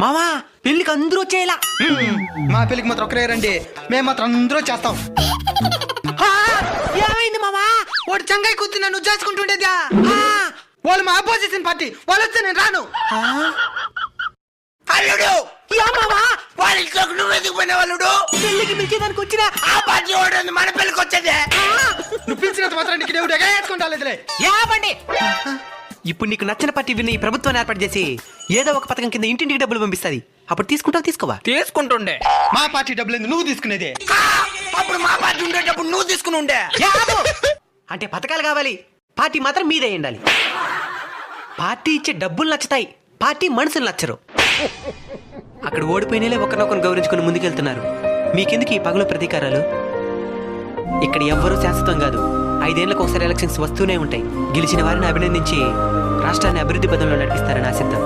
మావా పెళ్లికి అందరూ వచ్చేలా. మా పెళ్లికి మాత్రం ఒక్కరే రండి, మేము మాత్రం అందరూ చేస్తాం. ఏమైంది మావా? వాడు చంగాయి కూర్చుని నన్ను చేసుకుంటుండేదా? వాళ్ళు మా అపోజిషన్ పార్టీ, వాళ్ళు వస్తే నేను రాను. అల్లుడు వాళ్ళ ఇంట్లోకి నువ్వు ఎందుకు పోయిన వాళ్ళుడు? పెళ్లికి పిలిచేదానికి వచ్చినా ఆ పార్టీ ఓడింది, మన పెళ్లికి వచ్చేదే. నువ్వు పిలిచినంత మాత్రం నీకు దేవుడు ఎగేసుకుంటాలేదులే. యాబండి. ఇప్పుడు నీకు నచ్చిన పార్టీ విన్న ఈ ప్రభుత్వాన్ని ఏర్పాటు చేసి ఏదో ఒక పథకం కింద ఇంటింటికి డబ్బులు పంపిస్తుంది. అప్పుడు తీసుకుంటావు తీసుకోవా? తీసుకుంటుండే. మా పార్టీ డబ్బులు ఎందుకు నువ్వు తీసుకునేది? అప్పుడు మా పార్టీ ఉండేటప్పుడు నువ్వు తీసుకుని ఉండే. అంటే పథకాలు కావాలి, పార్టీ మాత్రం మీదే ఉండాలి. పార్టీ ఇచ్చే డబ్బులు నచ్చుతాయి, పార్టీ మనుషులు నచ్చరు. అక్కడ ఓడిపోయినలే ఒకరినొకరు గౌరవించుకుని ముందుకెళ్తున్నారు. మీకెందుకు ఈ పగలు ప్రతీకారాలు? ఇక్కడ ఎవ్వరూ శాశ్వతం కాదు. 5 ఏళ్లకు ఒకసారి ఎలక్షన్స్ వస్తూనే ఉంటాయి. గెలిచిన వారిని అభినందించి రాష్ట్రాన్ని అభివృద్ధి పదంలో నడిపిస్తారని ఆశిద్దాం.